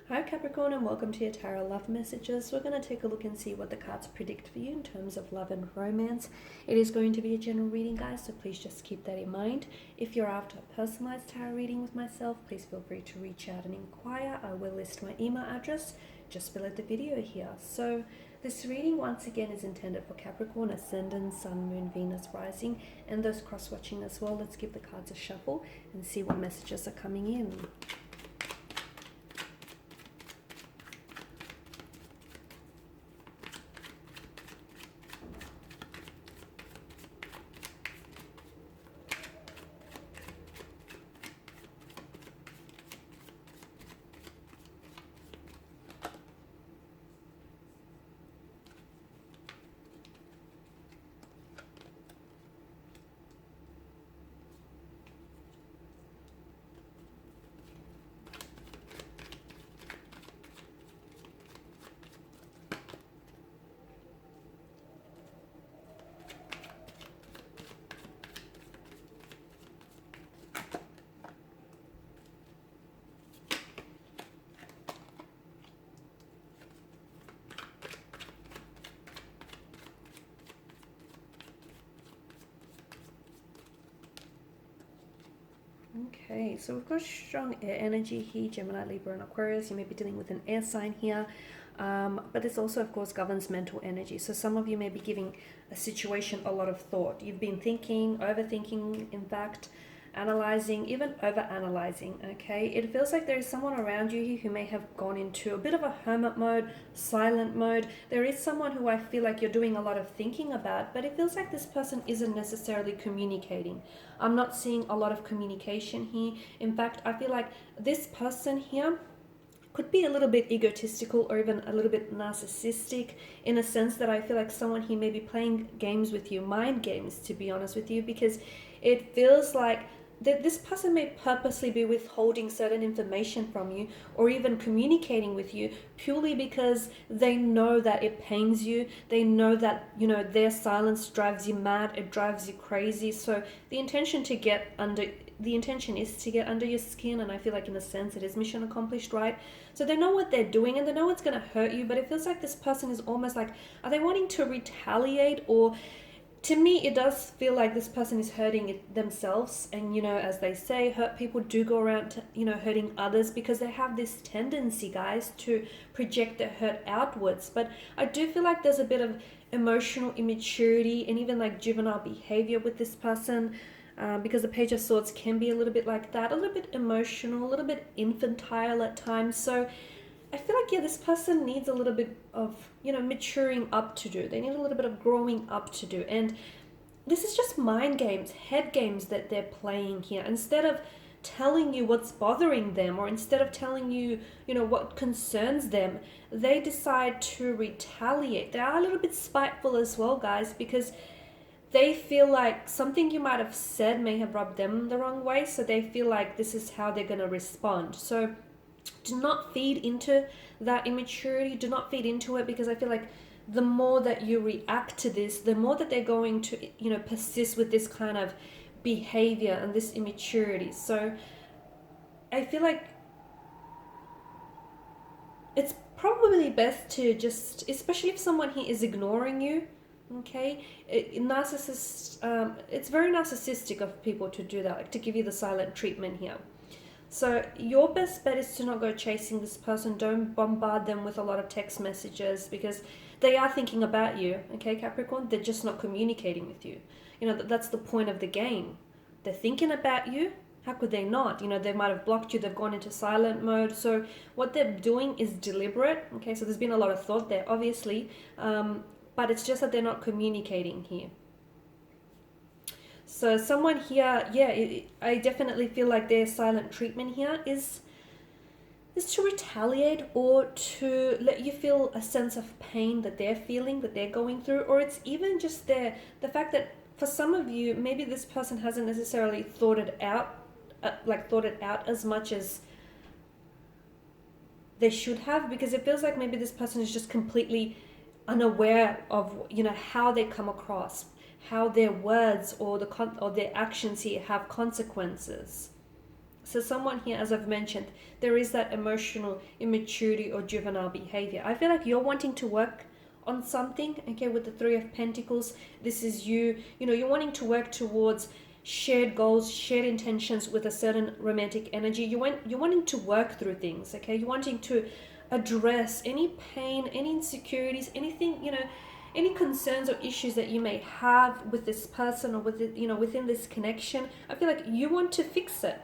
Hi Capricorn, and welcome to your tarot love messages. We're going to take a look and see what the cards predict for you in terms of love and romance. It is going to be a general reading, guys, so please just keep that in mind. If you're after a personalized tarot reading with myself, please feel free to reach out and inquire. I will list my email address just below the video here. So this reading once again is intended for Capricorn, Ascendant, Sun, Moon, Venus, Rising, and those cross-watching as well. Let's give the cards a shuffle and see what messages are coming in. Okay, so we've got strong air energy here, Gemini, Libra, and Aquarius. You may be dealing with an air sign here, but this also, of course, governs mental energy. So some of you may be giving a situation a lot of thought. You've been thinking, overthinking, in fact, analyzing, even over-analyzing, okay? It feels like there is someone around you who may have gone into a bit of a hermit mode, silent mode. There is someone who I feel like you're doing a lot of thinking about, but it feels like this person isn't necessarily communicating. I'm not seeing a lot of communication here. In fact, I feel like this person here could be a little bit egotistical or even a little bit narcissistic, in a sense that I feel like someone here may be playing games with you, mind games, to be honest with you, because it feels like that this person may purposely be withholding certain information from you or even communicating with you purely because they know that it pains you. They know that, you know, their silence drives you mad, it drives you crazy. So the intention is to get under your skin, and I feel like in a sense it is mission accomplished, right? So they know what they're doing and they know it's going to hurt you, but it feels like this person is almost like, are they wanting to retaliate? Or to me, it does feel like this person is hurting themselves. And, you know, as they say, hurt people do go around, hurting others because they have this tendency, guys, to project their hurt outwards. But I do feel like there's a bit of emotional immaturity and even like juvenile behavior with this person. Because the Page of Swords can be a little bit like that, a little bit emotional, a little bit infantile at times. So I feel like, yeah, this person needs a little bit of, maturing up to do. They need a little bit of growing up to do. And this is just mind games, head games that they're playing here. Instead of telling you what's bothering them, or instead of telling you, what concerns them, they decide to retaliate. They are a little bit spiteful as well, guys, because they feel like something you might have said may have rubbed them the wrong way. So they feel like this is how they're going to respond. So do not feed into that immaturity. Do not feed into it, because I feel like the more that you react to this, the more that they're going to, persist with this kind of behavior and this immaturity. So I feel like it's probably best to just, especially if someone here is ignoring you, okay, it's very narcissistic of people to do that, like to give you the silent treatment here. So your best bet is to not go chasing this person. Don't bombard them with a lot of text messages, because they are thinking about you, okay, Capricorn? They're just not communicating with you. That's the point of the game. They're thinking about you. How could they not? They might have blocked you. They've gone into silent mode. So what they're doing is deliberate, okay? So there's been a lot of thought there, obviously. But it's just that they're not communicating here. So someone here, yeah, I definitely feel like their silent treatment here is to retaliate, or to let you feel a sense of pain that they're feeling, that they're going through. Or it's even just the fact that for some of you, maybe this person hasn't necessarily thought it out as much as they should have, because it feels like maybe this person is just completely unaware of, how they come across, how their words or their actions here have consequences. So someone here, as I've mentioned, there is that emotional immaturity or juvenile behavior. I feel like you're wanting to work on something, okay, with the Three of Pentacles. This is you, you're wanting to work towards shared goals, shared intentions with a certain romantic energy. You're wanting to work through things, okay? You're wanting to address any pain, any insecurities, anything, any concerns or issues that you may have with this person or with it, within this connection. I feel like you want to fix it.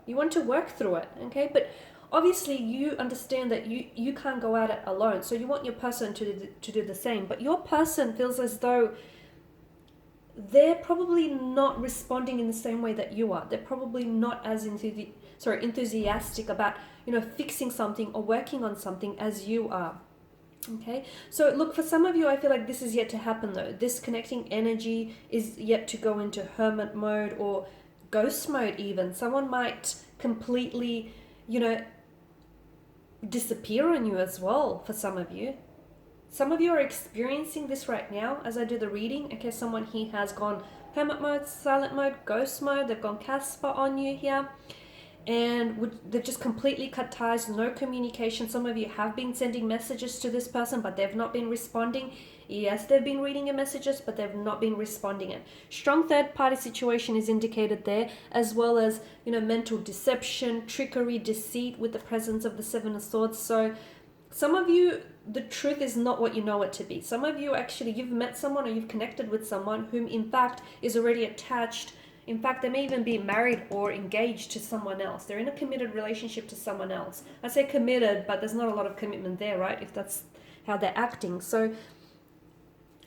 You want to work through it, okay? But obviously you understand that you can't go at it alone. So you want your person to do the same. But your person feels as though they're probably not responding in the same way that you are. They're probably not as enthusiastic about, fixing something or working on something as you are. Okay, so look, for some of you, I feel like this is yet to happen though. This connecting energy is yet to go into hermit mode or ghost mode even. Someone might completely, disappear on you as well for some of you. Some of you are experiencing this right now as I do the reading. Okay, someone here has gone hermit mode, silent mode, ghost mode. They've gone Casper on you here. And they've just completely cut ties, no communication. Some of you have been sending messages to this person, but they've not been responding. Yes, they've been reading your messages, but they've not been responding it. Strong third-party situation is indicated there, as well as, mental deception, trickery, deceit with the presence of the Seven of Swords. So some of you, the truth is not what you know it to be. Some of you actually, you've met someone or you've connected with someone whom in fact is already attached. In fact, they may even be married or engaged to someone else. They're in a committed relationship to someone else. I say committed, but there's not a lot of commitment there, right? If that's how they're acting. So,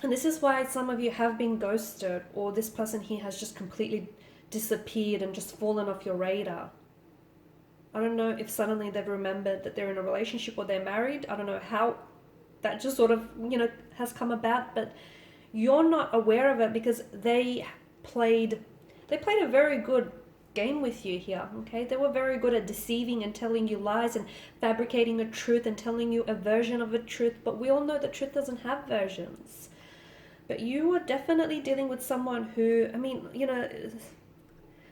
and this is why some of you have been ghosted, or this person here has just completely disappeared and just fallen off your radar. I don't know if suddenly they've remembered that they're in a relationship or they're married. I don't know how that just sort of, has come about, but you're not aware of it because they played a very good game with you here, okay? They were very good at deceiving and telling you lies and fabricating a truth and telling you a version of a truth, but we all know that truth doesn't have versions. But you are definitely dealing with someone who,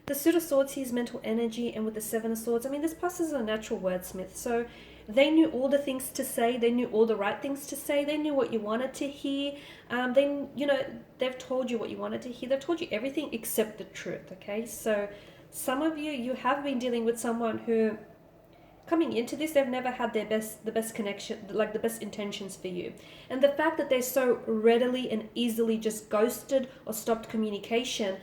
the Suit of Swords here is mental energy, and with the Seven of Swords, this person is a natural wordsmith, so they knew all the things to say, they knew all the right things to say, they knew what you wanted to hear, they've told you what you wanted to hear, they've told you everything except the truth, okay? So some of you have been dealing with someone who, coming into this, they've never had the best connection, like the best intentions for you. And the fact that they're so readily and easily just ghosted or stopped communication,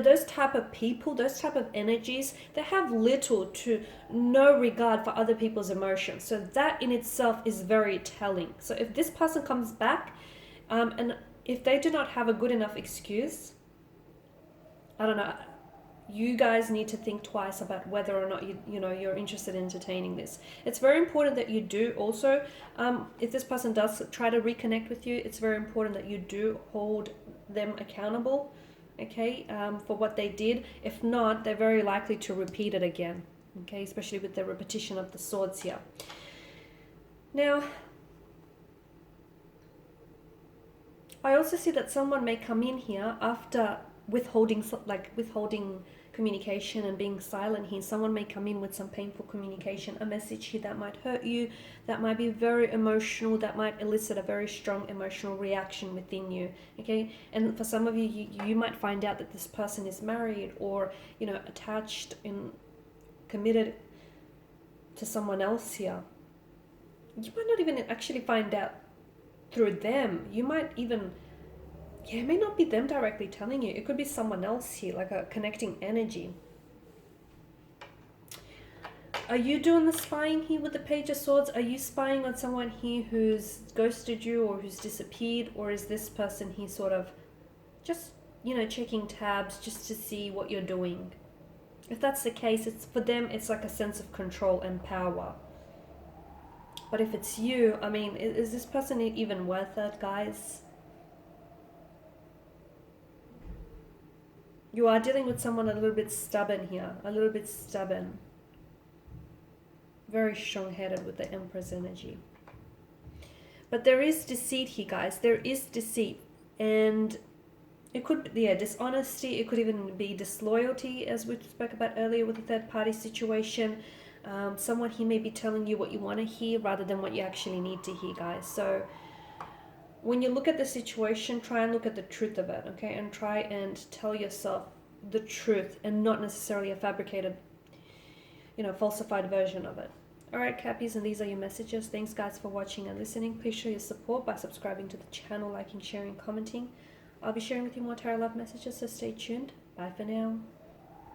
those type of people, those type of energies, they have little to no regard for other people's emotions. So that in itself is very telling. So if this person comes back, and if they do not have a good enough excuse, I don't know, you guys need to think twice about whether or not you're interested in entertaining this. It's very important that you do also, if this person does try to reconnect with you, it's very important that you do hold them accountable, okay, for what they did. If not, they're very likely to repeat it again, okay, especially with the repetition of the swords here. Now, I also see that someone may come in here after withholding communication and being silent here. Someone may come in with some painful communication, a message here that might hurt you, that might be very emotional, that might elicit a very strong emotional reaction within you, okay? And for some of you, you might find out that this person is married or, attached and committed to someone else here. You might not even actually find out through them. You might even, it may not be them directly telling you. It could be someone else here, like a connecting energy. Are you doing the spying here with the Page of Swords? Are you spying on someone here who's ghosted you or who's disappeared? Or is this person here sort of just, checking tabs just to see what you're doing? If that's the case, it's for them, it's like a sense of control and power. But if it's you, is this person even worth it, guys? You are dealing with someone a little bit stubborn here, a little bit stubborn. Very strong-headed with the Empress energy. But there is deceit here, guys. There is deceit. And It could, yeah, dishonesty. It could even be disloyalty, as we spoke about earlier with the third party situation. Someone he may be telling you what you want to hear rather than what you actually need to hear, guys. So when you look at the situation, try and look at the truth of it, okay? And try and tell yourself the truth and not necessarily a fabricated, falsified version of it. Alright, Cappies, and these are your messages. Thanks, guys, for watching and listening. Please show your support by subscribing to the channel, liking, sharing, commenting. I'll be sharing with you more tarot love messages, so stay tuned. Bye for now.